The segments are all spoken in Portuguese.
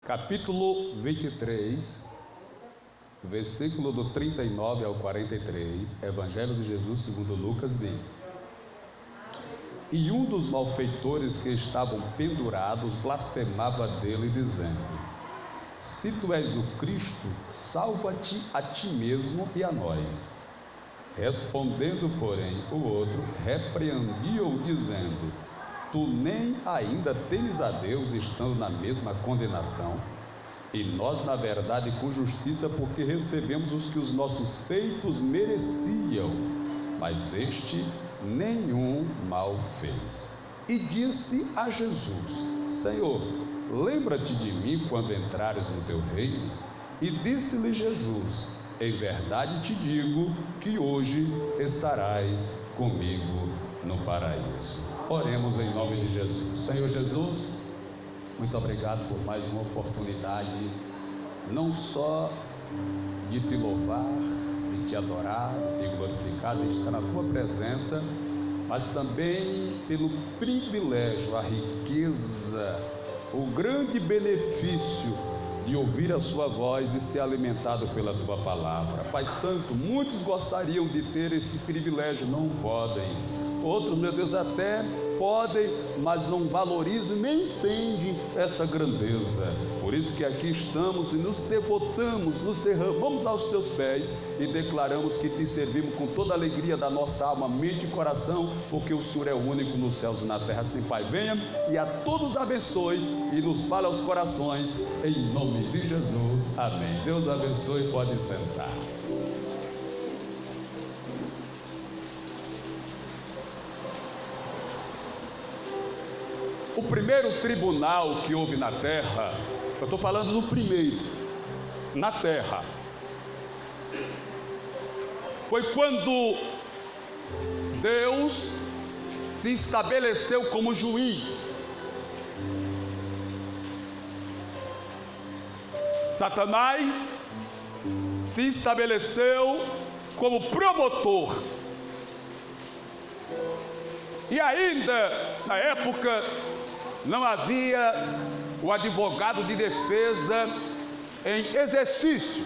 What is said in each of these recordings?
capítulo 23, versículo do 39 ao 43, Evangelho de Jesus segundo Lucas diz: E um dos malfeitores que estavam pendurados blasfemava dele, dizendo: Se tu és o Cristo, salva-te a ti mesmo e a nós. Respondendo, porém, o outro, repreendia-o, dizendo: Tu nem ainda temes a Deus, estando na mesma condenação? E nós, na verdade, com justiça, porque recebemos os que os nossos feitos mereciam, mas este nenhum mal fez. E disse a Jesus: Senhor, lembra-te de mim quando entrares no teu reino? E disse-lhe Jesus: Em verdade te digo que hoje estarás comigo no paraíso. Oremos em nome de Jesus. Senhor Jesus, muito obrigado por mais uma oportunidade, não só de te louvar, de te adorar, de te glorificar, de estar na tua presença, mas também pelo privilégio, a riqueza, o grande benefício de ouvir a sua voz e ser alimentado pela tua palavra. Pai Santo, muitos gostariam de ter esse privilégio, não podem. Outros, meu Deus, até podem, mas não valorizam nem entendem essa grandeza. Por isso que aqui estamos e nos devotamos, nos derramamos aos teus pés e declaramos que te servimos com toda a alegria da nossa alma, mente e coração, porque o Senhor é o único nos céus e na terra. Assim, Pai, venha e a todos abençoe e nos fale aos corações, em nome de Jesus. Amém. Deus abençoe, pode sentar. O primeiro tribunal que houve na terra, eu estou falando do primeiro, na terra, foi quando Deus se estabeleceu como juiz. Satanás se estabeleceu como promotor. E ainda, na época, não havia o advogado de defesa em exercício.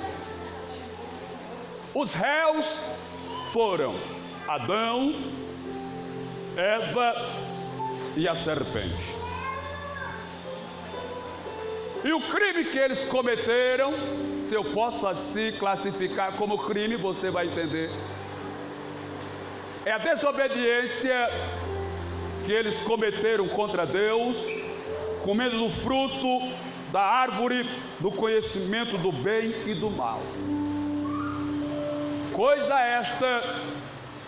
Os réus foram Adão, Eva e a serpente. E o crime que eles cometeram, se eu posso assim classificar como crime, você vai entender, é a desobediência que eles cometeram contra Deus, comendo do fruto da árvore do conhecimento do bem e do mal. Coisa esta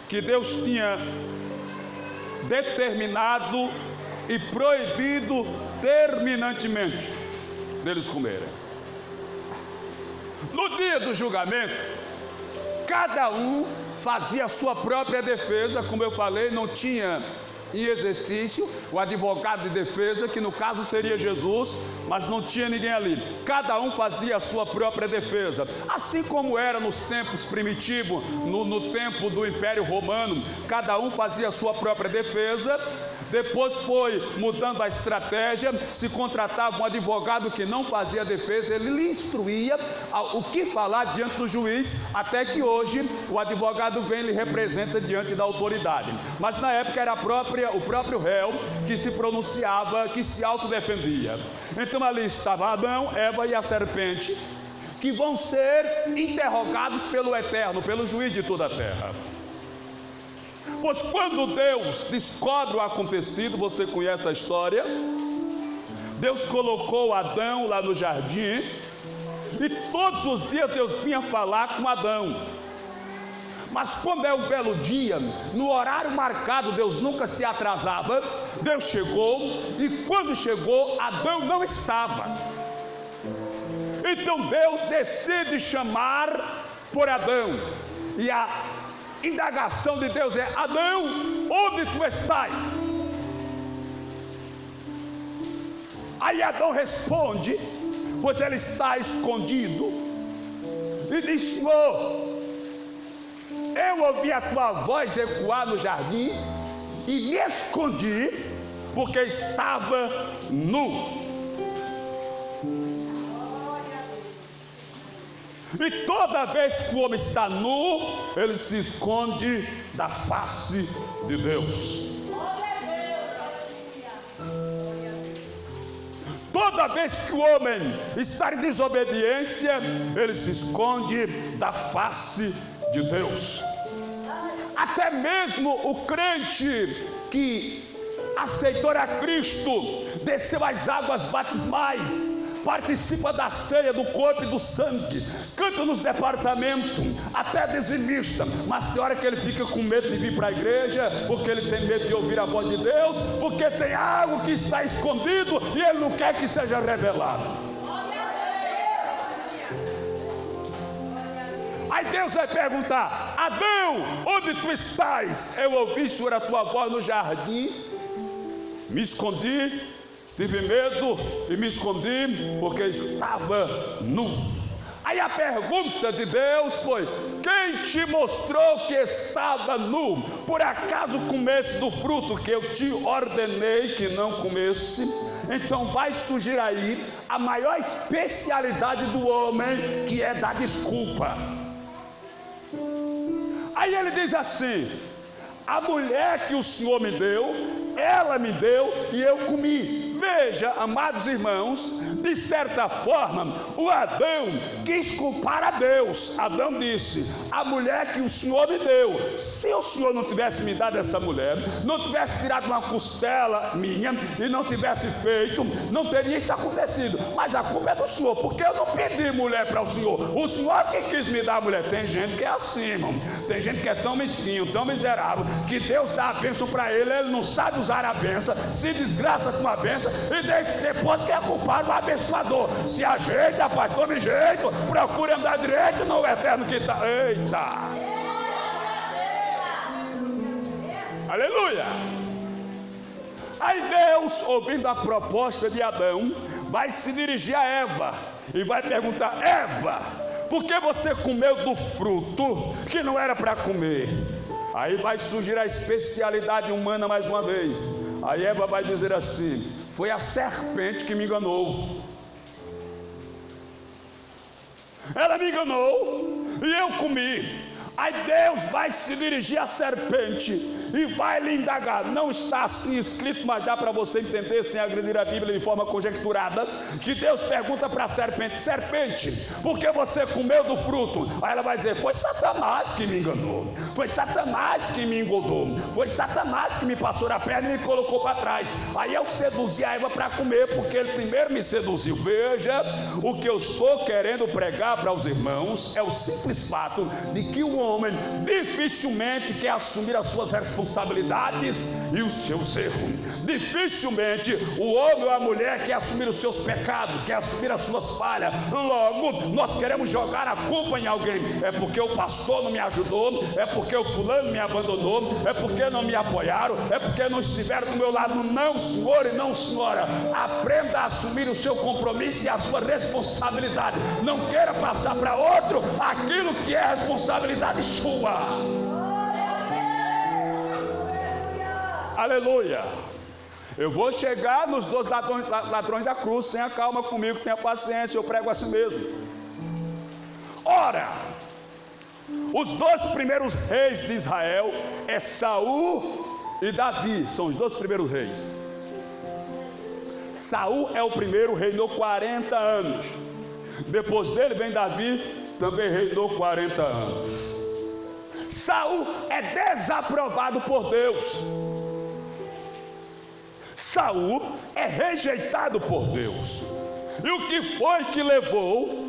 que Deus tinha determinado e proibido terminantemente deles comerem. No dia do julgamento, cada um fazia a sua própria defesa, como eu falei, não tinha em exercício o advogado de defesa, que no caso seria Jesus, mas não tinha ninguém ali. Cada um fazia a sua própria defesa, assim como era nos tempos primitivos, no tempo do Império Romano, cada um fazia a sua própria defesa. Depois foi mudando a estratégia, se contratava um advogado que não fazia defesa, ele lhe instruía o que falar diante do juiz, até que hoje o advogado vem e lhe representa diante da autoridade. Mas na época era o próprio réu que se pronunciava, que se autodefendia. Então ali estava Adão, Eva e a serpente, que vão ser interrogados pelo Eterno, pelo juiz de toda a terra. Pois quando Deus descobre o acontecido, você conhece a história, Deus colocou Adão lá no jardim, e todos os dias Deus vinha falar com Adão. Mas quando é um belo dia, no horário marcado, Deus nunca se atrasava, Deus chegou, e quando chegou, Adão não estava. Então Deus decide chamar por Adão, e a indagação de Deus é: Adão, onde tu estás? Aí Adão responde, pois ele está escondido, e diz: Senhor, eu ouvi a tua voz ecoar no jardim e me escondi porque estava nu. E toda vez que o homem está nu, ele se esconde da face de Deus. Toda vez que o homem está em desobediência, ele se esconde da face de Deus. Até mesmo o crente que aceitou a Cristo, desceu às águas batismais, participa da ceia do corpo e do sangue, canta nos departamentos, até dizimista, mas tem hora que ele fica com medo de vir para a igreja, porque ele tem medo de ouvir a voz de Deus, porque tem algo que está escondido e ele não quer que seja revelado. Aí Deus vai perguntar: Adão, onde tu estás? Eu ouvi, Senhor, a tua voz no jardim, me escondi, tive medo e me escondi porque estava nu. Aí a pergunta de Deus foi: quem te mostrou que estava nu? Por acaso comesse do fruto que eu te ordenei que não comesse? Então vai surgir aí a maior especialidade do homem, que é dar desculpa. Aí ele diz assim: a mulher que o Senhor me deu, ela me deu e eu comi. Veja, amados irmãos, de certa forma, o Adão quis culpar a Deus. Adão disse: a mulher que o Senhor me deu, se o Senhor não tivesse me dado essa mulher, não tivesse tirado uma costela minha e não tivesse feito, não teria isso acontecido. Mas a culpa é do Senhor, porque eu não pedi mulher para o Senhor. O Senhor que quis me dar a mulher. Tem gente que é assim, irmão. Tem gente que é tão mesquinho, tão miserável, que Deus dá a bênção para ele, ele não sabe usar a bênção, se desgraça com a bênção e depois quer culpar o abençoador. Se ajeita, rapaz, tome jeito, procure andar direito no eterno que está. Eita! Aleluia! Aí Deus, ouvindo a proposta de Adão, vai se dirigir a Eva e vai perguntar: Eva, por que você comeu do fruto que não era para comer? Aí vai surgir a especialidade humana mais uma vez. Aí Eva vai dizer assim: foi a serpente que me enganou. Ela me enganou e eu comi. Aí Deus vai se dirigir à serpente e vai lhe indagar. Não está assim escrito, mas dá para você entender sem agredir a Bíblia de forma conjecturada, que Deus pergunta para a serpente: serpente, por que você comeu do fruto? Aí ela vai dizer: foi Satanás que me enganou, foi Satanás que me engodou, foi Satanás que me passou a perna e me colocou para trás. Aí eu seduzi a Eva para comer, porque ele primeiro me seduziu. Veja, o que eu estou querendo pregar para os irmãos é o simples fato de que o homem dificilmente quer assumir as suas responsabilidades e os seus erros. Dificilmente o homem ou a mulher quer assumir os seus pecados, quer assumir as suas falhas. Logo, nós queremos jogar a culpa em alguém. É porque o pastor não me ajudou, é porque o fulano me abandonou, é porque não me apoiaram, é porque não estiveram do meu lado. Não, senhor e não senhora. Aprenda a assumir o seu compromisso e a sua responsabilidade. Não queira passar para outro aquilo que é responsabilidade sua. Aleluia. Eu vou chegar nos dois ladrões da cruz. Tenha calma comigo, tenha paciência, eu prego assim mesmo. Ora, os dois primeiros reis de Israel é Saul e Davi. São os dois primeiros reis. Saul é o primeiro, reinou 40 anos. Depois dele vem Davi, também reinou 40 anos. Saul é desaprovado por Deus. Saul é rejeitado por Deus. E o que foi que levou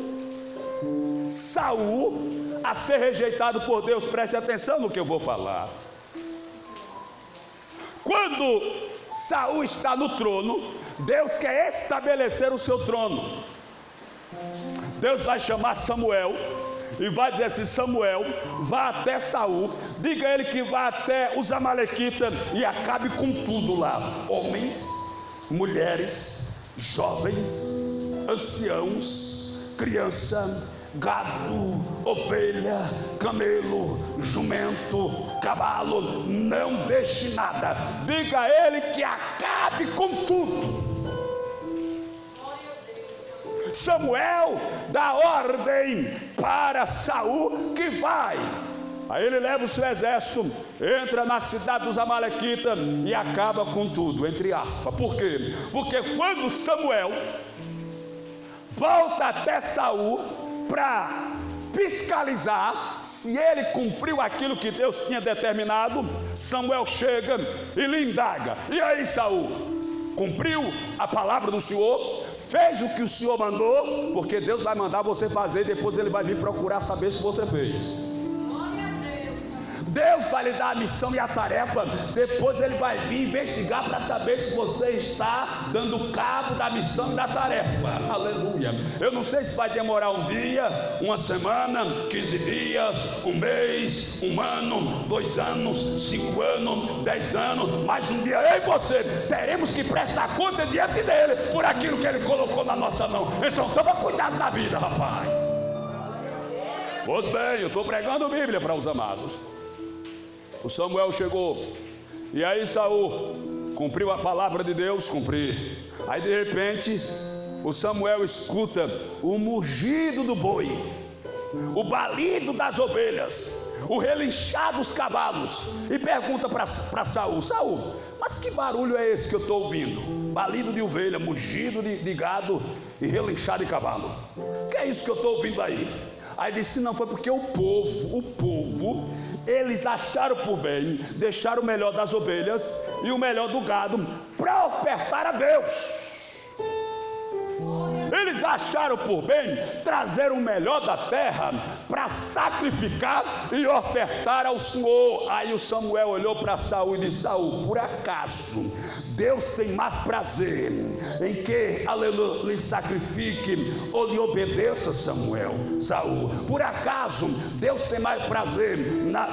Saul a ser rejeitado por Deus? Preste atenção no que eu vou falar. Quando Saul está no trono, Deus quer estabelecer o seu trono. Deus vai chamar Samuel e vai dizer assim: Samuel, vá até Saul, diga a ele que vá até os amalequitas e acabe com tudo lá. Homens, mulheres, jovens, anciãos, criança, gado, ovelha, camelo, jumento, cavalo, não deixe nada. Diga a ele que acabe com tudo. Samuel dá ordem para Saul que vai. Aí ele leva o seu exército, entra na cidade dos Amalequitas e acaba com tudo, entre aspas. Por quê? Porque quando Samuel volta até Saul para fiscalizar se ele cumpriu aquilo que Deus tinha determinado, Samuel chega e lhe indaga: e aí, Saul, cumpriu a palavra do Senhor? Fez o que o Senhor mandou? Porque Deus vai mandar você fazer e depois ele vai vir procurar saber se você fez. Deus vai lhe dar a missão e a tarefa, depois ele vai vir investigar para saber se você está dando cabo da missão e da tarefa. Aleluia. Eu não sei se vai demorar um dia, uma semana, 15 dias, um mês, um ano, 2 anos, 5 anos, 10 anos, mas um dia eu e você teremos que prestar conta diante dele por aquilo que ele colocou na nossa mão. Então toma cuidado na vida, rapaz. Pois bem, eu estou pregando Bíblia para os amados. O Samuel chegou, e aí Saul cumpriu a palavra de Deus, cumprir. Aí de repente o Samuel escuta o mugido do boi, o balido das ovelhas, o relinchar dos cavalos, e pergunta para Saul: Saul, mas que barulho é esse que eu estou ouvindo? Balido de ovelha, mugido de gado e relinchar de cavalo. O que é isso que eu estou ouvindo aí? Aí disse: não, foi porque o povo, eles acharam por bem deixar o melhor das ovelhas e o melhor do gado para ofertar a Deus. Eles acharam por bem trazer o melhor da terra para sacrificar e ofertar ao Senhor. Aí o Samuel olhou para Saul e disse: Saul, por acaso Deus tem mais prazer em que, aleluia, lhe sacrifique ou lhe obedeça, Saul? Por acaso Deus tem mais prazer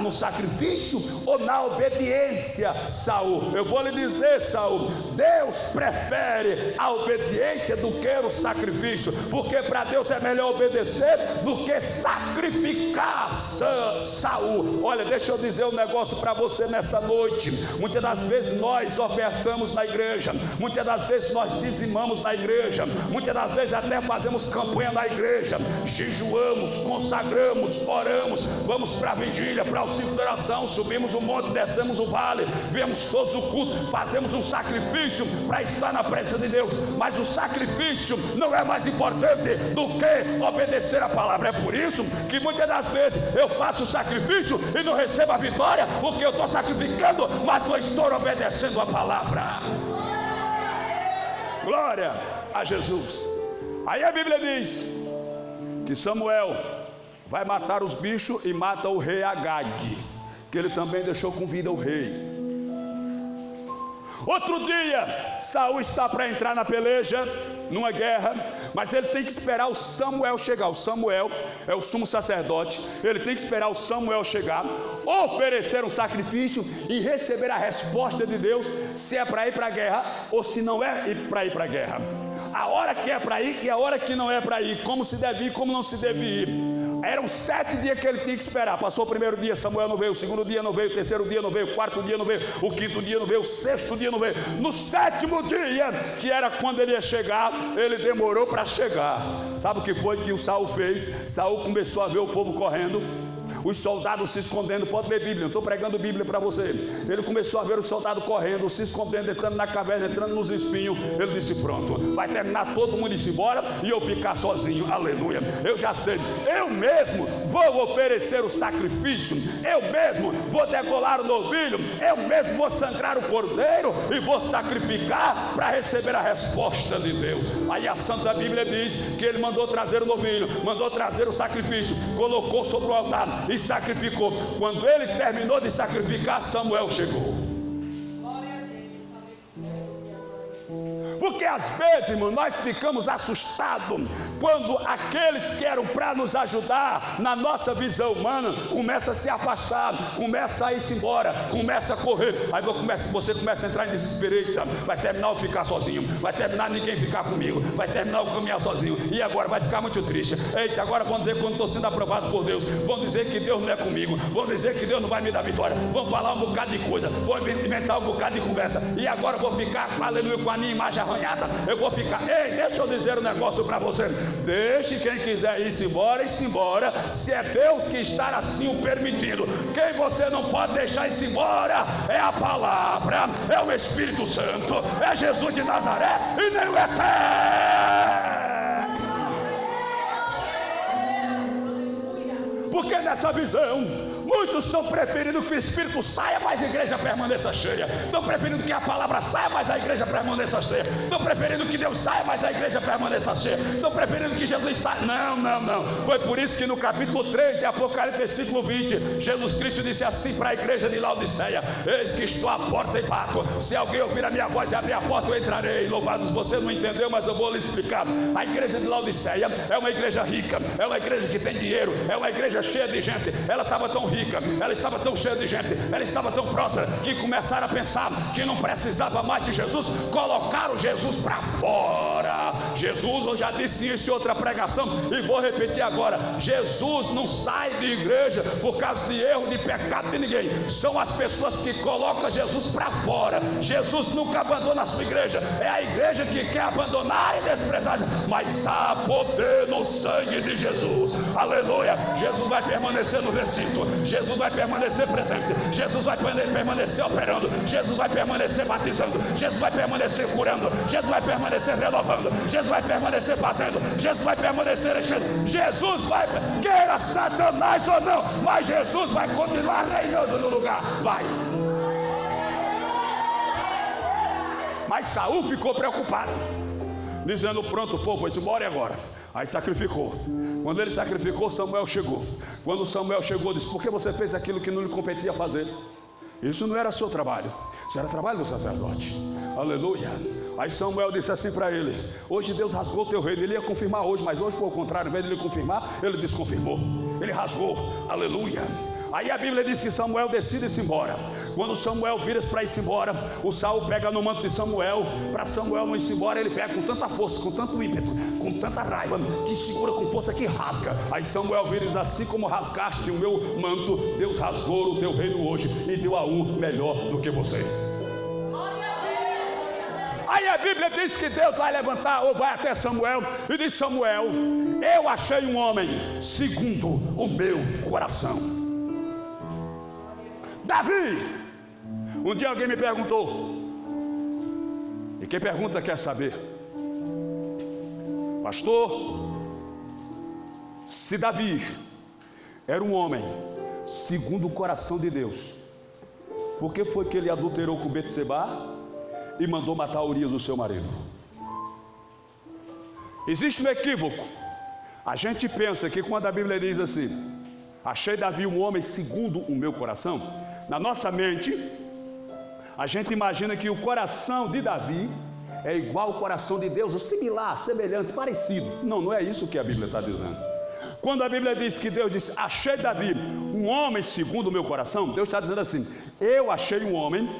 no sacrifício ou na obediência, Saul? Eu vou lhe dizer, Saul, Deus prefere a obediência do que o sacrifício, porque para Deus é melhor obedecer do que sacrificar, Saul. Olha, deixa eu dizer um negócio para você nessa noite. Muitas das vezes nós ofertamos na igreja, muitas das vezes nós dizimamos na igreja, muitas das vezes até fazemos campanha na igreja, jejuamos, consagramos, oramos, vamos para a vigília, para o ciclo de oração, subimos o monte, descemos o vale, vemos todos o culto, fazemos um sacrifício para estar na presença de Deus, mas o sacrifício não é mais importante do que obedecer a palavra. É por isso que muitas das vezes eu faço o sacrifício e não recebo a vitória, porque eu estou sacrificando, mas não estou obedecendo a palavra. Glória a Jesus. Aí a Bíblia diz que Samuel vai matar os bichos e mata o rei Agag, que ele também deixou com vida o rei. Outro dia, Saul está para entrar na peleja, numa guerra, mas ele tem que esperar o Samuel chegar. O Samuel é o sumo sacerdote, ele tem que esperar o Samuel chegar, oferecer um sacrifício e receber a resposta de Deus, se é para ir para a guerra ou se não é para ir para a guerra. A hora que é para ir e a hora que não é para ir, como se deve ir, como não se deve ir. Eram 7 dias que ele tinha que esperar. Passou o primeiro dia, Samuel não veio. O segundo dia não veio. O terceiro dia não veio. O quarto dia não veio. O quinto dia não veio. O sexto dia não veio. No 7º dia, que era quando ele ia chegar, ele demorou para chegar. Sabe o que foi que o Saul fez? Saul começou a ver o povo correndo, os soldados se escondendo. Pode ler Bíblia, eu estou pregando Bíblia para você. Ele começou a ver os soldados correndo, se escondendo, entrando na caverna, entrando nos espinhos. Ele disse: pronto, vai terminar todo mundo ir embora e eu ficar sozinho. Aleluia. Eu já sei, eu mesmo vou oferecer o sacrifício, eu mesmo vou degolar o novilho, eu mesmo vou sangrar o cordeiro e vou sacrificar para receber a resposta de Deus. Aí a Santa Bíblia diz que ele mandou trazer o novilho, mandou trazer o sacrifício, colocou sobre o altar e sacrificou. Quando ele terminou de sacrificar, Samuel chegou. Porque às vezes, irmão, nós ficamos assustados quando aqueles que eram para nos ajudar na nossa visão humana começam a se afastar, começam a ir-se embora, começam a correr. Aí você começa a entrar em desespero. Eita, vai terminar eu ficar sozinho, vai terminar ninguém ficar comigo, vai terminar eu caminhar sozinho, e agora vai ficar muito triste. Eita, agora vão dizer que quando estou sendo aprovado por Deus, vão dizer que Deus não é comigo, vão dizer que Deus não vai me dar vitória, vão falar um bocado de coisa, vão inventar um bocado de conversa, e agora vou ficar, aleluia, com a minha imagem arrancada arranhada, eu vou ficar. Ei, deixa eu dizer um negócio para você. Deixe quem quiser ir-se embora, se é Deus que está assim o permitindo. Quem você não pode deixar ir-se embora é a palavra, é o Espírito Santo, é Jesus de Nazaré e nem o Eterno. Porque nessa visão, muitos estão preferindo que o Espírito saia, mas a igreja permaneça cheia. Estão preferindo que a palavra saia, mas a igreja permaneça cheia. Estão preferindo que Deus saia, mas a igreja permaneça cheia. Estão preferindo que Jesus saia. Não. Foi por isso que no capítulo 3 de Apocalipse, versículo 20, Jesus Cristo disse assim para a igreja de Laodiceia: eis que estou à porta e bato. Se alguém ouvir a minha voz e abrir a porta, eu entrarei. Louvados, você não entendeu, mas eu vou lhe explicar. A igreja de Laodiceia é uma igreja rica, é uma igreja que tem dinheiro, é uma igreja cheia de gente. Ela estava tão rica, ela estava tão cheia de gente, ela estava tão próspera, que começaram a pensar que não precisava mais de Jesus, colocaram Jesus para fora. Jesus, eu já disse isso em outra pregação e vou repetir agora: Jesus não sai de igreja por causa de erro, de pecado de ninguém. São as pessoas que colocam Jesus para fora. Jesus nunca abandona a sua igreja, é a igreja que quer abandonar e desprezar, mas há poder no sangue de Jesus. Aleluia. Jesus vai permanecer no recinto, Jesus vai permanecer presente, Jesus vai permanecer operando, Jesus vai permanecer batizando, Jesus vai permanecer curando, Jesus vai permanecer renovando, Jesus vai permanecer fazendo, Jesus vai permanecer enchendo. Jesus vai, queira Satanás ou não, mas Jesus vai continuar reinando no lugar. Vai. Mas Saul ficou preocupado, dizendo: pronto, o povo foi-se embora e agora? Aí sacrificou. Quando ele sacrificou, Samuel chegou. Quando Samuel chegou, disse: por que você fez aquilo que não lhe competia fazer? Isso não era seu trabalho, isso era trabalho do sacerdote. Aleluia. Aí Samuel disse assim para ele: hoje Deus rasgou o teu reino. Ele ia confirmar hoje, mas hoje foi o contrário. Ao invés de ele confirmar, ele desconfirmou. Ele rasgou. Aleluia. Aí a Bíblia diz que Samuel decide ir-se embora. Quando Samuel vira para ir-se embora, o Saul pega no manto de Samuel. Para Samuel não ir-se embora, ele pega com tanta força, com tanto ímpeto, com tanta raiva, que segura com força, que rasga. Aí Samuel vira e diz: assim como rasgaste o meu manto, Deus rasgou o teu reino hoje e deu a um melhor do que você. Aí a Bíblia diz que Deus vai levantar, ou vai até Samuel e diz: Samuel, eu achei um homem segundo o meu coração. Davi. Um dia alguém me perguntou, e quem pergunta quer saber: pastor, se Davi era um homem segundo o coração de Deus, por que foi que ele adulterou com Betseba e mandou matar Urias, o seu marido? Existe um equívoco. A gente pensa que quando a Bíblia diz assim: achei Davi um homem segundo o meu coração, na nossa mente a gente imagina que o coração de Davi é igual ao coração de Deus, ou similar, semelhante, parecido. Não é isso que a Bíblia está dizendo. Quando a Bíblia diz que Deus disse: achei Davi um homem segundo o meu coração, Deus está dizendo assim: eu achei um homem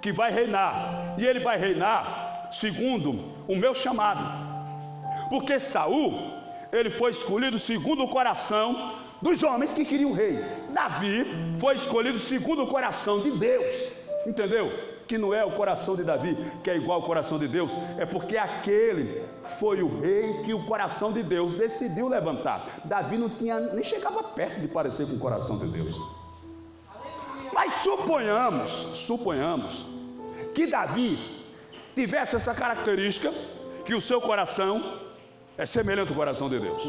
que vai reinar, e ele vai reinar segundo o meu chamado. Porque Saul, ele foi escolhido segundo o coração dos homens que queriam um rei. Davi foi escolhido segundo o coração de Deus. Entendeu? Que não é o coração de Davi que é igual ao coração de Deus, é porque aquele foi o rei que o coração de Deus decidiu levantar. Davi não tinha, nem chegava perto de parecer com o coração de Deus. Mas suponhamos que Davi tivesse essa característica, que o seu coração é semelhante ao coração de Deus.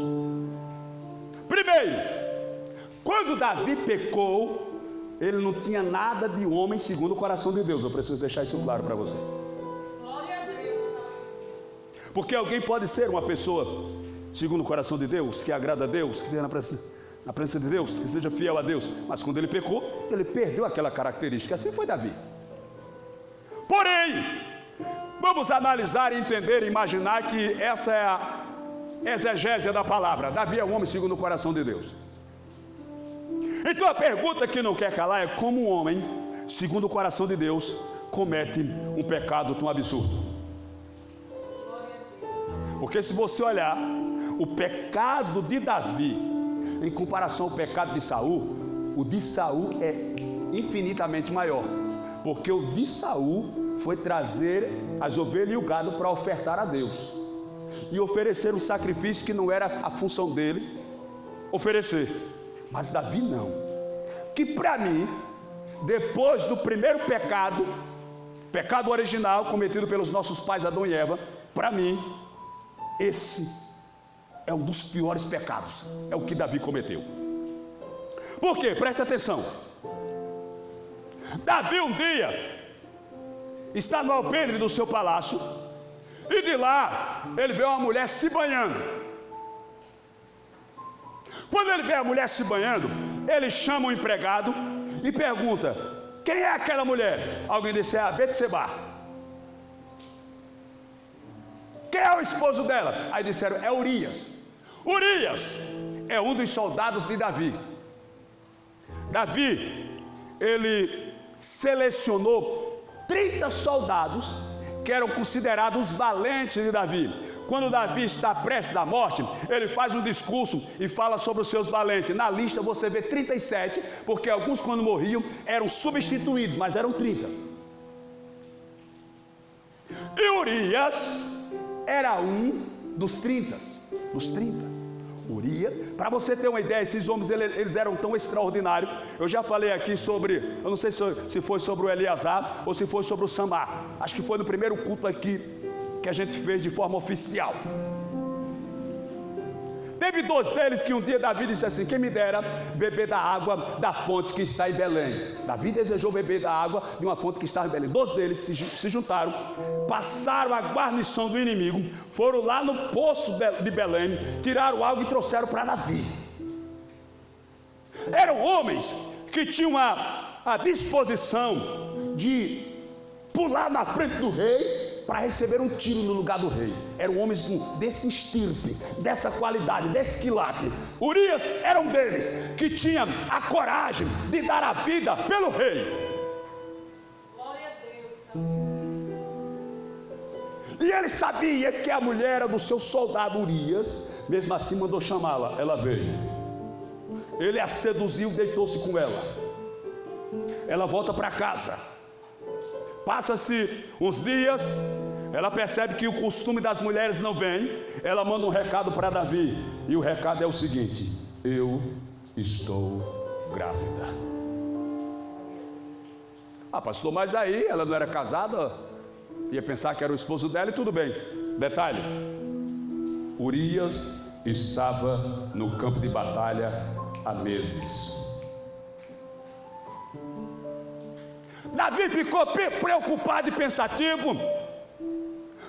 Primeiro, quando Davi pecou, ele não tinha nada de homem segundo o coração de Deus. Eu preciso deixar isso claro para você. Porque alguém pode ser uma pessoa segundo o coração de Deus, que agrada a Deus, que esteja na presença de Deus, que seja fiel a Deus, mas quando ele pecou, ele perdeu aquela característica. Assim foi Davi. Porém, vamos analisar, entender e imaginar que essa é a exegésia da palavra. Davi é um homem segundo o coração de Deus. Então a pergunta que não quer calar é: como um homem segundo o coração de Deus comete um pecado tão absurdo? Porque se você olhar o pecado de Davi em comparação ao pecado de Saul, o de Saul é infinitamente maior, porque o de Saul foi trazer as ovelhas e o gado para ofertar a Deus e oferecer um sacrifício que não era a função dele oferecer. Mas Davi não. Que para mim, depois do primeiro pecado original cometido pelos nossos pais Adão e Eva, para mim, esse é um dos piores pecados. É o que Davi cometeu. Por quê? Presta atenção. Davi um dia está no alpendre do seu palácio e de lá ele vê uma mulher se banhando. Quando ele vê a mulher se banhando, ele chama o empregado e pergunta: quem é aquela mulher? Alguém disse: é a Betseba. Quem é o esposo dela? Aí disseram: é Urias. Urias é um dos soldados de Davi. Davi, ele selecionou 30 soldados que eram considerados valentes de Davi. Quando Davi está prestes à morte, ele faz um discurso e fala sobre os seus valentes. Na lista você vê 37, porque alguns quando morriam eram substituídos, mas eram 30. E Urias era um dos 30. Urias, para você ter uma ideia, esses homens eles eram tão extraordinários. Eu já falei aqui sobre, eu não sei se foi sobre o Eleazar ou se foi sobre o Samar. Acho que foi no primeiro culto aqui que a gente fez de forma oficial. Teve 2 deles que um dia Davi disse assim: quem me dera beber da água da fonte que está em Belém. Davi desejou beber da água de uma fonte que estava em Belém. 2 deles se juntaram, passaram a guarnição do inimigo, foram lá no poço de Belém, tiraram água e trouxeram para Davi. Eram homens que tinham a disposição de pular na frente do rei para receber um tiro no lugar do rei. Eram homens desse estirpe, dessa qualidade, desse quilate. Urias era um deles, que tinha a coragem de dar a vida pelo rei. Glória a Deus. E ele sabia que a mulher era do seu soldado Urias. Mesmo assim mandou chamá-la. Ela veio. Ele a seduziu, deitou-se com ela. Ela volta para casa. Passa-se uns dias, ela percebe que o costume das mulheres não vem. Ela manda um recado para Davi, e o recado é o seguinte: eu estou grávida. Ah, pastor, mas aí ela não era casada, ia pensar que era o esposo dela e tudo bem. Detalhe: Urias estava no campo de batalha há meses. Davi ficou preocupado e pensativo.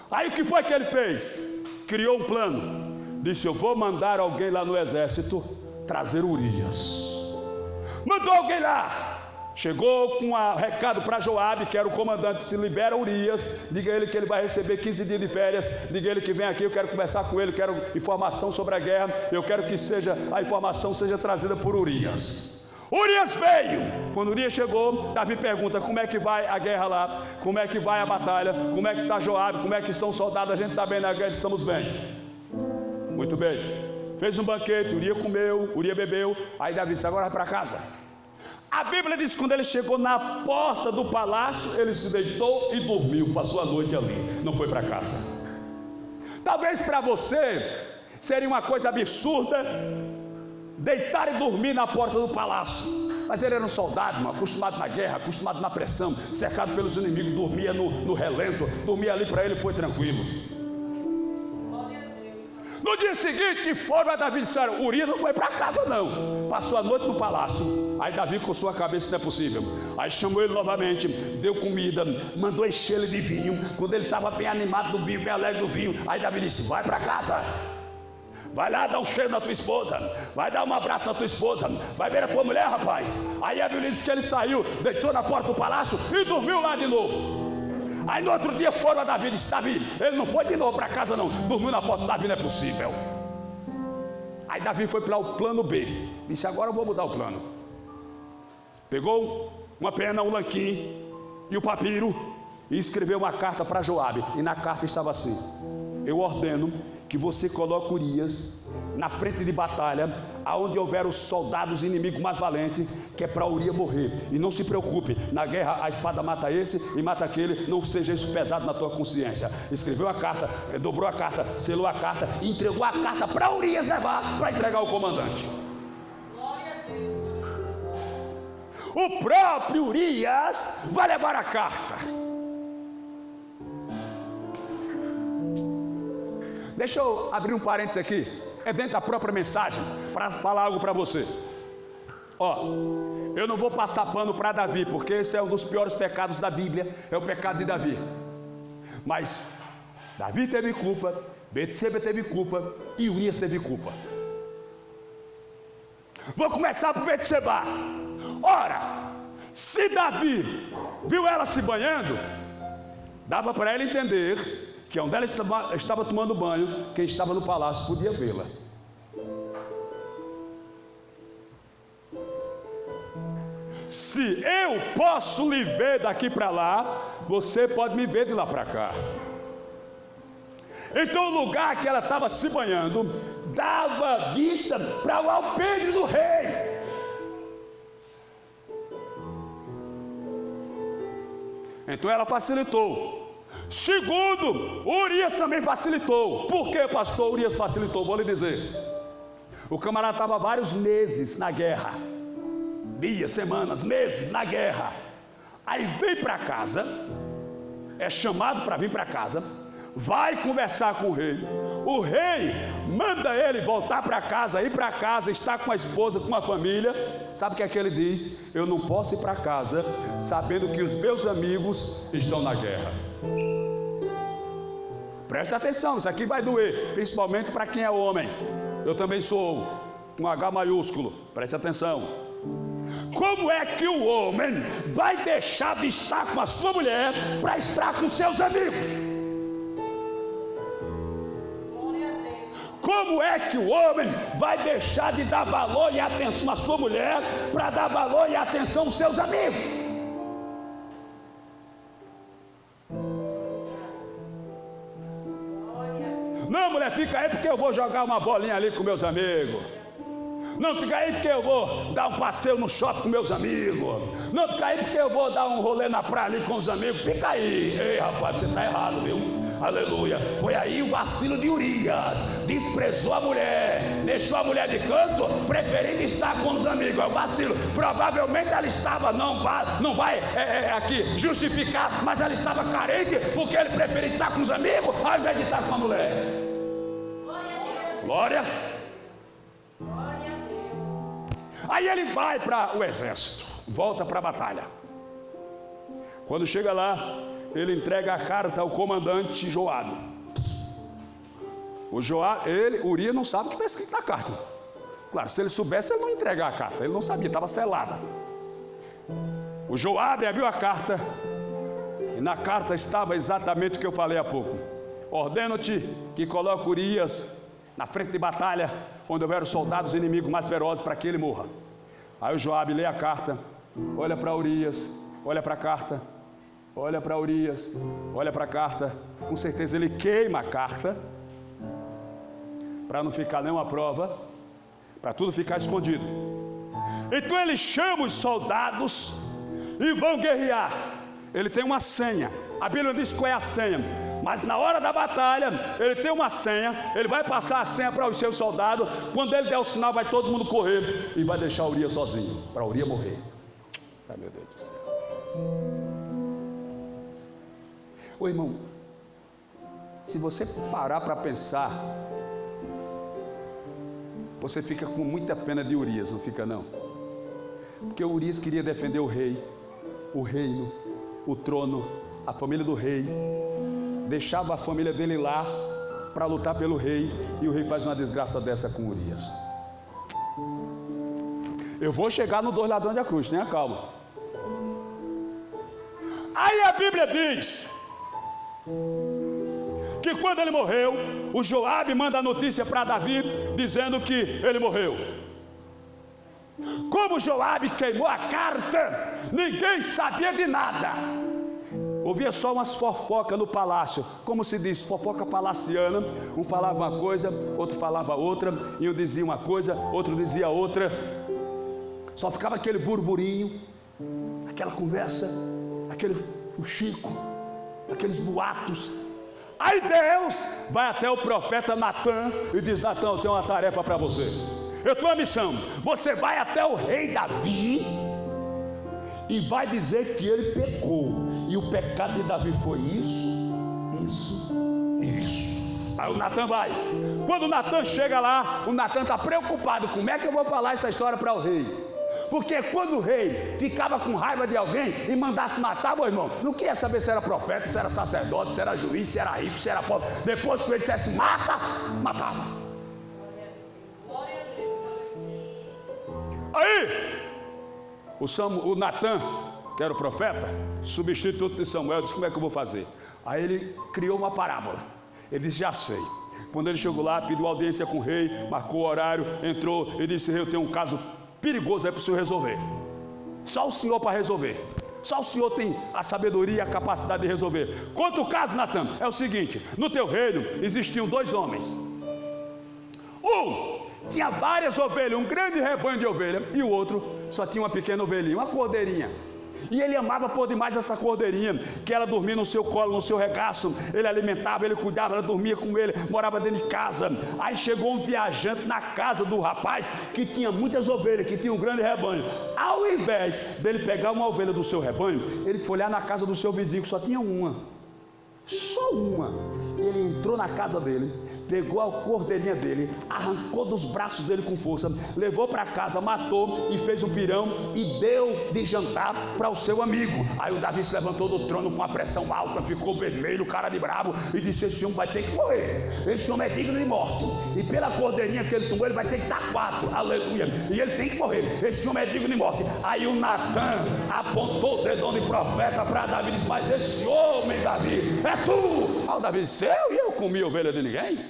Aí o que foi que ele fez? Criou um plano. Disse: eu vou mandar alguém lá no exército trazer Urias. Mandou alguém lá. Chegou com um recado para Joabe, que era o comandante: se libera Urias, diga a ele que ele vai receber 15 dias de férias, diga a ele que vem aqui, eu quero conversar com ele, quero informação sobre a guerra, eu quero que a informação seja trazida por Urias. Urias veio. Quando Urias chegou, Davi pergunta: como é que vai a guerra lá? Como é que vai a batalha? Como é que está Joabe? Como é que estão os soldados? A gente está bem na guerra? Estamos bem. Muito bem. Fez um banquete, Urias comeu, Urias bebeu. Aí Davi disse: agora vai para casa. A Bíblia diz que quando ele chegou na porta do palácio, ele se deitou e dormiu, passou a noite ali, não foi para casa. Talvez para você seria uma coisa absurda deitar e dormir na porta do palácio, mas ele era um soldado, acostumado na guerra, acostumado na pressão, cercado pelos inimigos, dormia no relento, dormia ali, para ele foi tranquilo. No dia seguinte foram a Davi e disseram: Urias não foi para casa não, passou a noite no palácio. Aí Davi coçou a cabeça: não é possível. Aí chamou ele novamente, deu comida, mandou encher ele de vinho. Quando ele estava bem animado do vinho, bem alegre do vinho, aí Davi disse: vai para casa, vai lá dar um cheiro na tua esposa, vai dar um abraço na tua esposa, vai ver a tua mulher, rapaz. Aí a Bíblia diz que ele saiu, deitou na porta do palácio e dormiu lá de novo. Aí no outro dia foram a Davi e disse: Davi, ele não foi de novo para casa não, dormiu na porta. Davi, não é possível. Aí Davi foi para o plano B, disse: agora eu vou mudar o plano. Pegou uma pena, um lanquim e o papiro e escreveu uma carta para Joabe. E na carta estava assim: eu ordeno que você coloque Urias na frente de batalha, aonde houver os soldados inimigos mais valentes, que é para Urias morrer. E não se preocupe, na guerra a espada mata esse e mata aquele, não seja isso pesado na tua consciência. Escreveu a carta, dobrou a carta, selou a carta e entregou a carta para Urias levar, para entregar ao comandante. Glória a Deus. O próprio Urias vai levar a carta. Deixa eu abrir um parênteses aqui, é dentro da própria mensagem, para falar algo para você. Eu não vou passar pano para Davi, porque esse é um dos piores pecados da Bíblia, é o pecado de Davi. Mas Davi teve culpa, Betseba teve culpa e Urias teve culpa. Vou começar por Betseba. Ora, se Davi viu ela se banhando, dava para ela entender que onde ela estava tomando banho, quem estava no palácio podia vê-la. Se eu posso lhe ver daqui para lá, você pode me ver de lá para cá. Então o lugar que ela estava se banhando dava vista para o alpendre do rei. Então ela facilitou. Segundo, Urias também facilitou. Por que, pastor, Urias facilitou? Vou lhe dizer. O camarada estava vários meses na guerra, dias, semanas, meses na guerra. Aí vem para casa, é chamado para vir para casa, vai conversar com o rei manda ele voltar para casa, ir para casa, estar com a esposa, com a família. Sabe o que é que ele diz? Eu não posso ir para casa sabendo que os meus amigos estão na guerra. Presta atenção, isso aqui vai doer, principalmente para quem é homem. Eu também sou, com H maiúsculo, preste atenção. Como é que o homem vai deixar de estar com a sua mulher para estar com seus amigos? Como é que o homem vai deixar de dar valor e atenção à sua mulher para dar valor e atenção aos seus amigos? Não, mulher, fica aí porque eu vou jogar uma bolinha ali com meus amigos. Não, fica aí porque eu vou dar um passeio no shopping com meus amigos. Não, fica aí porque eu vou dar um rolê na praia ali com os amigos. Fica aí. Ei, rapaz, você está errado, viu? Aleluia. Foi aí o vacilo de Urias. Desprezou a mulher, deixou a mulher de canto, preferindo estar com os amigos. É o vacilo. Provavelmente ela estava, não vai aqui justificar, mas ela estava carente porque ele preferia estar com os amigos ao invés de estar com a mulher. Glória. Aí ele vai para o exército, volta para a batalha. Quando chega lá, ele entrega a carta ao comandante Joabe. Urias não sabe o que está escrito na carta. Claro, se ele soubesse, ele não ia entregar a carta. Ele não sabia, estava selada. O Joabe abriu a carta, e na carta estava exatamente o que eu falei há pouco. Ordeno-te que coloque Urias na frente de batalha, onde houver os soldados inimigos mais ferozes, para que ele morra. Aí o Joabe lê a carta, olha para Urias, olha para a carta, olha para Urias, olha para a carta. Com certeza ele queima a carta, para não ficar nenhuma prova, para tudo ficar escondido. Então ele chama os soldados e vão guerrear. Ele tem uma senha, a Bíblia diz qual é a senha. Mas na hora da batalha, ele tem uma senha, ele vai passar a senha para os seus soldados. Quando ele der o sinal, vai todo mundo correr e vai deixar Urias sozinho, para Urias morrer. Ai, meu Deus do céu. Ô irmão, se você parar para pensar, você fica com muita pena de Urias, não fica não? Porque Urias queria defender o rei, o reino, o trono, a família do rei. Deixava a família dele lá para lutar pelo rei, e o rei faz uma desgraça dessa com Urias. Eu vou chegar no 2 ladrões da cruz, tenha calma. Aí a Bíblia diz que quando ele morreu, o Joabe manda a notícia para Davi dizendo que ele morreu. Como Joabe queimou a carta, ninguém sabia de nada. Ouvia só umas fofocas no palácio, como se diz, fofoca palaciana. Um falava uma coisa, outro falava outra, e um dizia uma coisa, outro dizia outra. Só ficava aquele burburinho, aquela conversa, aquele fuxico, aqueles boatos. Aí Deus vai até o profeta Natã e diz: Natã, eu tenho uma tarefa para você. Eu tenho uma missão. Você vai até o rei Davi e vai dizer que ele pecou. E o pecado de Davi foi isso. Aí o Natã vai. Quando o Natã chega lá, o Natã está preocupado. Como é que eu vou falar essa história para o rei? Porque quando o rei ficava com raiva de alguém e mandasse matar, meu irmão, não queria saber se era profeta, se era sacerdote, se era juiz, se era rico, se era pobre. Depois que ele dissesse mata, matava. Aí o Natã, que era o profeta, substituto de Samuel, disse: como é que eu vou fazer? Aí ele criou uma parábola. Ele disse: já sei. Quando ele chegou lá, pediu audiência com o rei, marcou o horário, entrou e disse: rei, eu tenho um caso perigoso aí para o senhor resolver. Só o senhor para resolver. Só o senhor tem a sabedoria e a capacidade de resolver. Conta o caso, Natã. É o seguinte: no teu reino existiam 2 homens. Um tinha várias ovelhas, um grande rebanho de ovelhas, e o outro só tinha uma pequena ovelhinha, uma cordeirinha. E ele amava por demais essa cordeirinha, que ela dormia no seu colo, no seu regaço. Ele alimentava, ele cuidava, ela dormia com ele, morava dentro de casa. Aí chegou um viajante na casa do rapaz, que tinha muitas ovelhas, que tinha um grande rebanho. Ao invés dele pegar uma ovelha do seu rebanho, ele foi olhar na casa do seu vizinho, que só tinha uma. Só uma. Ele entrou na casa dele, pegou a cordeirinha dele, arrancou dos braços dele com força, levou para casa, matou e fez um pirão e deu de jantar para o seu amigo. Aí o Davi se levantou do trono com uma pressão alta, ficou vermelho, cara de bravo, e disse: esse homem vai ter que morrer, esse homem é digno de morte, e pela cordeirinha que ele tomou, ele vai ter que dar 4, aleluia, e ele tem que morrer, esse homem é digno de morte. Aí o Natã apontou o dedão de profeta para Davi e disse: mas esse homem, Davi, é tu. Aí o Davi disse: eu comi ovelha de ninguém?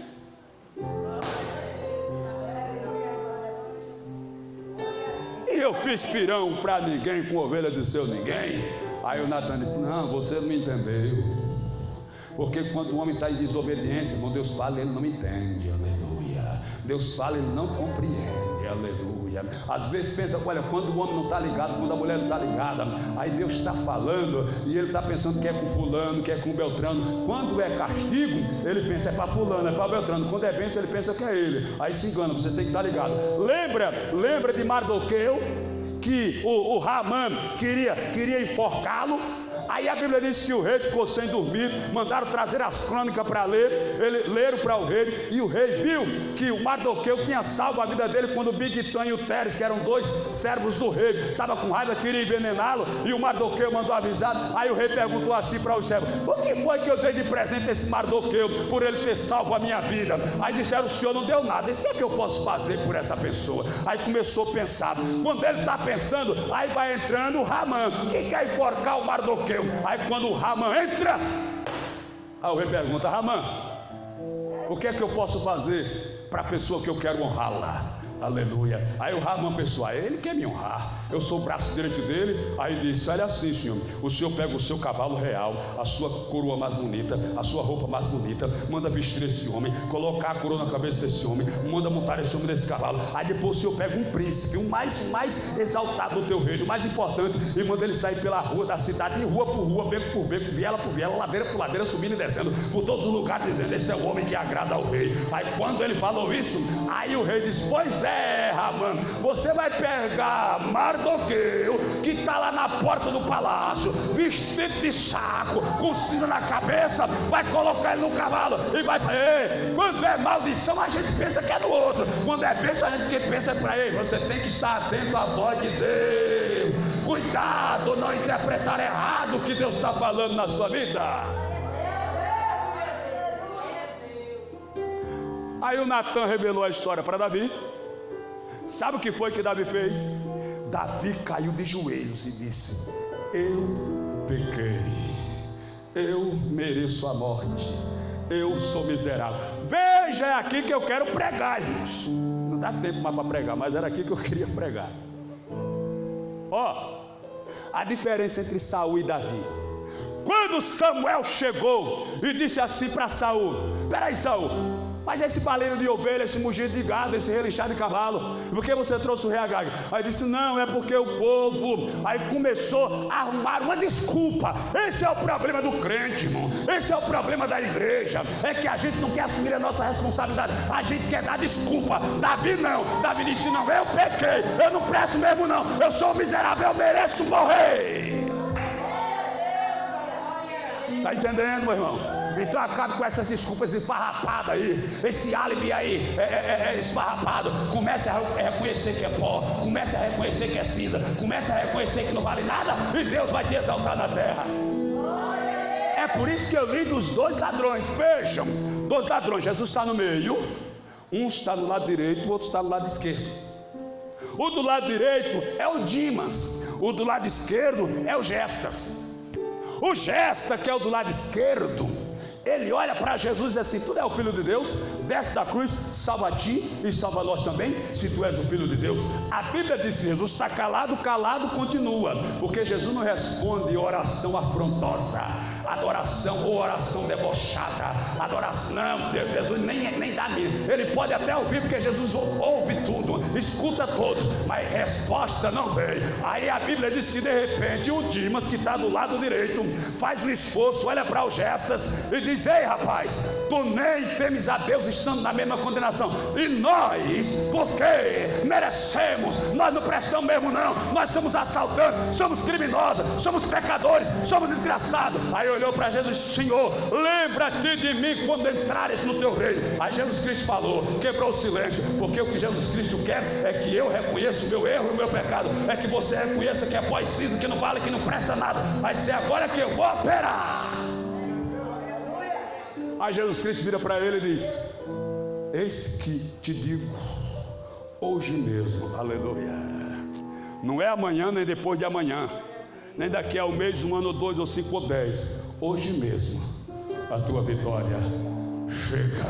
E eu fiz pirão para ninguém com ovelha do seu ninguém? Aí o Natã disse: não, você não me entendeu. Porque quando o homem está em desobediência, quando Deus fala, ele não entende, aleluia. Deus fala, ele não compreende, aleluia. Às vezes pensa: olha, quando o homem não está ligado, quando a mulher não está ligada, aí Deus está falando e ele está pensando que é com fulano, que é com Beltrano. Quando é castigo, ele pensa: é para fulano, é para Beltrano. Quando é bênção, ele pensa que é ele. Aí se engana, você tem que estar ligado. Lembra de Mardoqueu, que o Ramã queria enforcá-lo? Aí a Bíblia diz que o rei ficou sem dormir, mandaram trazer as crônicas para ler, leram para o rei, e o rei viu que o Mardoqueu tinha salvo a vida dele quando o Bigtan e o Teres, que eram 2 servos do rei, estava com raiva, queria envenená-lo, e o Mardoqueu mandou avisar. Aí o rei perguntou assim para os servos: o que foi que eu dei de presente a esse Mardoqueu por ele ter salvo a minha vida? Aí disseram: o senhor não deu nada. Isso é que eu posso fazer por essa pessoa? Aí começou a pensar. Quando ele está pensando, aí vai entrando o Ramã, que quer enforcar o Mardoqueu. Aí quando o Ramã entra, aí o rei pergunta: Ramã, o que é que eu posso fazer para a pessoa que eu quero honrá-la? Aleluia. Aí o Ramã pensou: ele quer me honrar, eu sou o braço direito dele. Aí disse: olha assim, senhor, o senhor pega o seu cavalo real, a sua coroa mais bonita, a sua roupa mais bonita, manda vestir esse homem, colocar a coroa na cabeça desse homem, manda montar esse homem nesse cavalo. Aí depois o senhor pega um príncipe, o mais exaltado do teu reino, o mais importante, e manda ele sair pela rua da cidade, rua por rua, beco por beco, viela por viela, ladeira por ladeira, subindo e descendo por todos os lugares, dizendo: esse é o homem que agrada ao rei. Aí quando ele falou isso, aí o rei disse: pois é, Ramã, você vai pegar Mardoqueu, que está lá na porta do palácio, vestido de saco, com cinza na cabeça, vai colocar ele no cavalo e vai. Quando é maldição, a gente pensa que é do outro. Quando é bênção, a gente pensa para ele. Você tem que estar atento à voz de Deus. Cuidado, não interpretar errado o que Deus está falando na sua vida. Aí o Natã revelou a história para Davi. Sabe o que foi que Davi fez? Davi caiu de joelhos e disse: eu pequei, eu mereço a morte, eu sou miserável. Veja, é aqui que eu quero pregar, irmãos. Não dá tempo mais para pregar, mas era aqui que eu queria pregar. Ó, a diferença entre Saul e Davi. Quando Samuel chegou e disse assim para Saul: peraí, Saul, mas esse baleiro de ovelha, esse mugido de gado, esse relinchar de cavalo, por que você trouxe o rei Agag? Aí disse: não, é porque o povo. Aí começou a arrumar uma desculpa. Esse é o problema do crente, irmão. Esse é o problema da igreja. É que a gente não quer assumir a nossa responsabilidade. A gente quer dar desculpa. Davi não. Davi disse: não, eu pequei, eu não presto mesmo não. Eu sou miserável, eu mereço morrer. Está entendendo, meu irmão? Então acabe com essas desculpas esfarrapadas aí, esse álibi aí esfarrapado. Comece a reconhecer que é pó, comece a reconhecer que é cinza, comece a reconhecer que não vale nada, e Deus vai te exaltar na terra. É por isso que eu li dos dois ladrões. Vejam, dois ladrões, Jesus está no meio, um está do lado direito, o outro está do lado esquerdo. O do lado direito é o Dimas, o do lado esquerdo é o Gestas. O Gesta, que é o do lado esquerdo, ele olha para Jesus e diz assim: tu é o Filho de Deus, desce da cruz, salva a ti e salva nós também, se tu és o Filho de Deus. A Bíblia diz que Jesus está calado, calado continua, porque Jesus não responde oração afrontosa, adoração ou oração debochada, adoração, não, Jesus nem dá medo. Ele pode até ouvir, porque Jesus ouve tudo, escuta todos, mas resposta não vem. Aí a Bíblia diz que de repente o Dimas, que está do lado direito, faz um esforço, olha para os Gestas e diz: ei rapaz, tu nem temes a Deus estando na mesma condenação, e nós, porque merecemos, nós não prestamos mesmo não, nós somos assaltantes, somos criminosos, somos pecadores, somos desgraçados. Aí olhou para Jesus e disse: Senhor, lembra-te de mim quando entrares no teu reino. Aí Jesus Cristo falou, quebrou o silêncio, porque o que Jesus Cristo quer é que eu reconheça o meu erro e o meu pecado, é que você reconheça que é pó e cinza, que não vale, que não presta nada. Aí disse: agora que eu vou operar. Aí Jesus Cristo vira para ele e diz: eis que te digo hoje mesmo, aleluia, não é amanhã nem depois de amanhã, nem daqui a um mês, um ano, 2 ou 5 ou 10, hoje mesmo a tua vitória chega,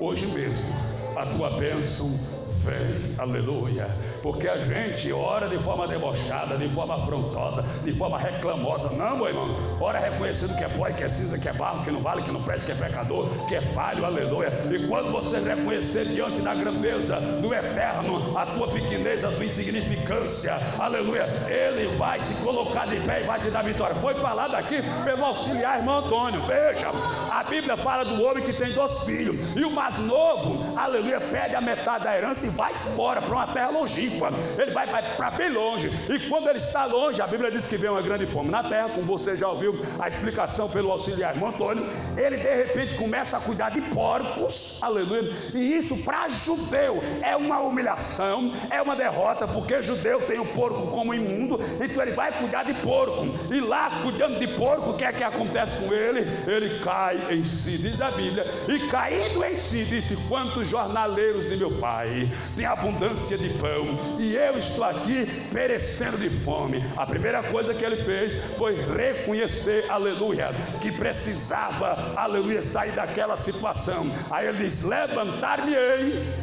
hoje mesmo a tua bênção vem, aleluia. Porque a gente ora de forma debochada, de forma afrontosa, de forma reclamosa. Não, meu irmão, ora reconhecendo que é pó, que é cinza, que é barro, que não vale, que não presta, que é pecador, que é falho, aleluia. E quando você reconhecer diante da grandeza do eterno a tua pequenez, a tua insignificância, aleluia, ele vai se colocar de pé e vai te dar vitória. Foi falado aqui pelo auxiliar irmão Antônio. Veja, a Bíblia fala do homem que tem 2 filhos, e o mais novo, aleluia, pede a metade da herança e vai embora para uma terra longínqua. Ele vai para bem longe, e quando ele está longe, a Bíblia diz que vem uma grande fome na terra, como você já ouviu a explicação pelo auxiliar irmão Antônio. Ele de repente começa a cuidar de porcos, aleluia, e isso para judeu é uma humilhação, é uma derrota, porque judeu tem o porco como imundo. Então ele vai cuidar de porco, e lá cuidando de porco, o que é que acontece com ele? Ele cai em si, diz a Bíblia, e caindo em si disse: quantos jornaleiros de meu pai tem abundância de pão, e eu estou aqui perecendo de fome. A primeira coisa que ele fez foi reconhecer, aleluia, que precisava, aleluia, sair daquela situação. Aí ele diz: levantar-me-ei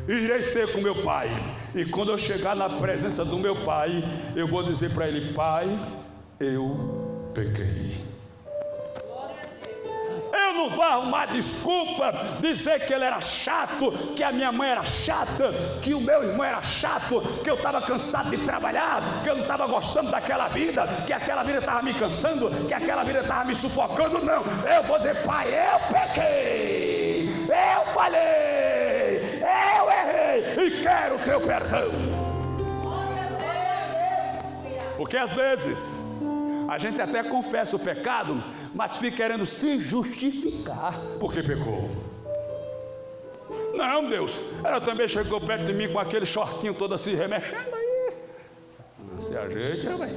e irei ter com meu pai, e quando eu chegar na presença do meu pai, eu vou dizer para ele: pai, eu pequei. Eu não vou arrumar desculpa, dizer que ele era chato, que a minha mãe era chata, que o meu irmão era chato, que eu estava cansado de trabalhar, que eu não estava gostando daquela vida, que aquela vida estava me cansando, que aquela vida estava me sufocando. Não, eu vou dizer: pai, eu pequei, eu falhei, eu errei e quero o teu perdão. Porque às vezes a gente até confessa o pecado, mas fica querendo se justificar porque pecou. Não, Deus, ela também chegou perto de mim com aquele shortinho todo assim, remexendo aí. Se ajeite, vai.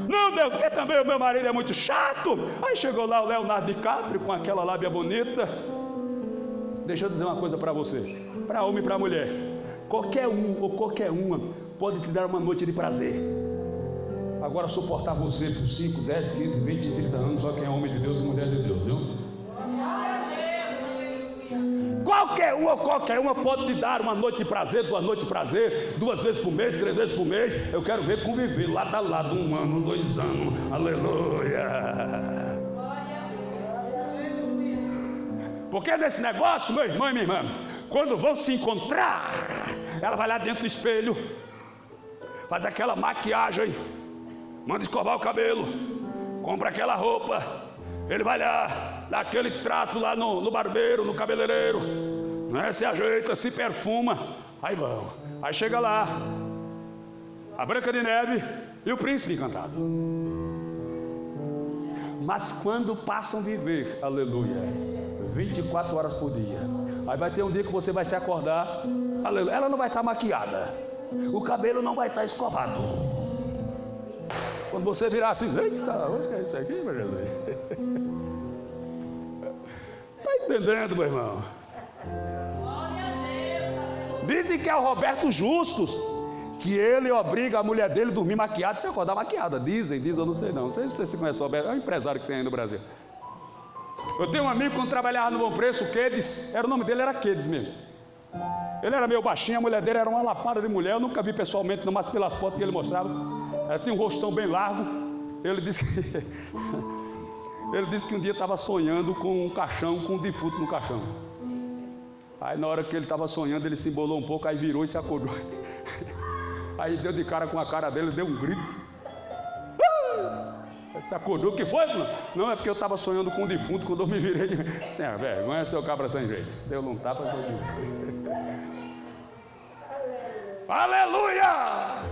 Não, Deus, porque também o meu marido é muito chato. Aí chegou lá o Leonardo DiCaprio com aquela lábia bonita. Deixa eu dizer uma coisa para você, para homem e para mulher: qualquer um ou qualquer uma pode te dar uma noite de prazer. Agora, suportar você por 5, 10, 15, 20, 30 anos, só quem é homem de Deus e mulher de Deus, viu? qualquer uma pode te dar uma noite de prazer, 2 noites de prazer, 2 vezes por mês, 3 vezes por mês. Eu quero ver conviver lado a lado, 1 ano, 2 anos, aleluia. Porque nesse negócio, meu irmão e minha irmã, quando vão se encontrar, ela vai lá dentro do espelho, faz aquela maquiagem, manda escovar o cabelo, compra aquela roupa, ele vai lá, dá aquele trato lá no barbeiro, no cabeleireiro, né? Se ajeita, se perfuma, aí vão. Aí chega lá, a Branca de Neve e o Príncipe Encantado. Mas quando passam a viver, aleluia, 24 horas por dia, aí vai ter um dia que você vai se acordar, aleluia, ela não vai estar maquiada, o cabelo não vai estar escovado. Quando você virar assim, eita, onde que é isso aqui, meu Jesus? Está entendendo, meu irmão? Dizem que é o Roberto Justus, que ele obriga a mulher dele a dormir maquiada e se acordar maquiada. Dizem, eu não sei não. Não sei se você conhece o Roberto, é um empresário que tem aí no Brasil. Eu tenho um amigo quando trabalhava no Bom Preço, o Quedes, o nome dele era Quedes mesmo. Ele era meio baixinho, a mulher dele era uma lapada de mulher, eu nunca vi pessoalmente, não, mas pelas fotos que ele mostrava. Ela tinha um rostão bem largo. Ele disse que um dia estava sonhando com um caixão, com um defunto no caixão. Aí na hora que ele estava sonhando, ele se embolou um pouco, aí virou e se acordou. Aí deu de cara com a cara dele, deu um grito. Se acordou, o que foi? Não, é porque eu estava sonhando com um defunto, quando eu me virei. Tem vergonha, seu cabra sem jeito. Deu um tapa. Aleluia!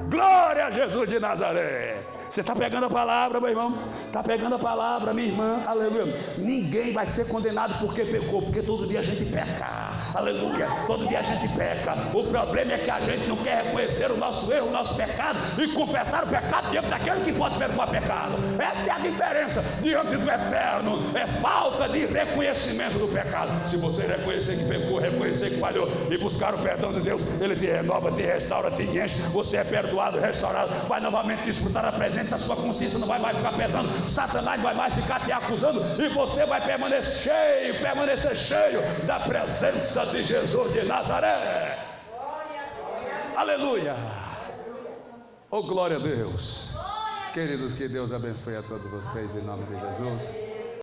Glória a Jesus de Nazaré! Você está pegando a palavra, meu irmão? Está pegando a palavra, minha irmã? Aleluia! Ninguém vai ser condenado porque pecou, porque todo dia a gente peca. Aleluia! Todo dia a gente peca. O problema é que a gente não quer reconhecer o nosso erro, o nosso pecado e confessar o pecado diante daquele que pode perdoar pecado. Essa é a diferença diante do eterno. É falta de reconhecimento do pecado. Se você reconhecer que pecou, reconhecer que falhou e buscar o perdão de Deus, Ele te renova, te restaura, te enche. Você é perdoado, restaurado, vai novamente desfrutar da presença. A sua consciência não vai mais ficar pesando, Satanás vai mais ficar te acusando e você vai permanecer cheio da presença de Jesus de Nazaré. Aleluia! Oh, glória a Deus! Queridos, que Deus abençoe a todos vocês em nome de Jesus.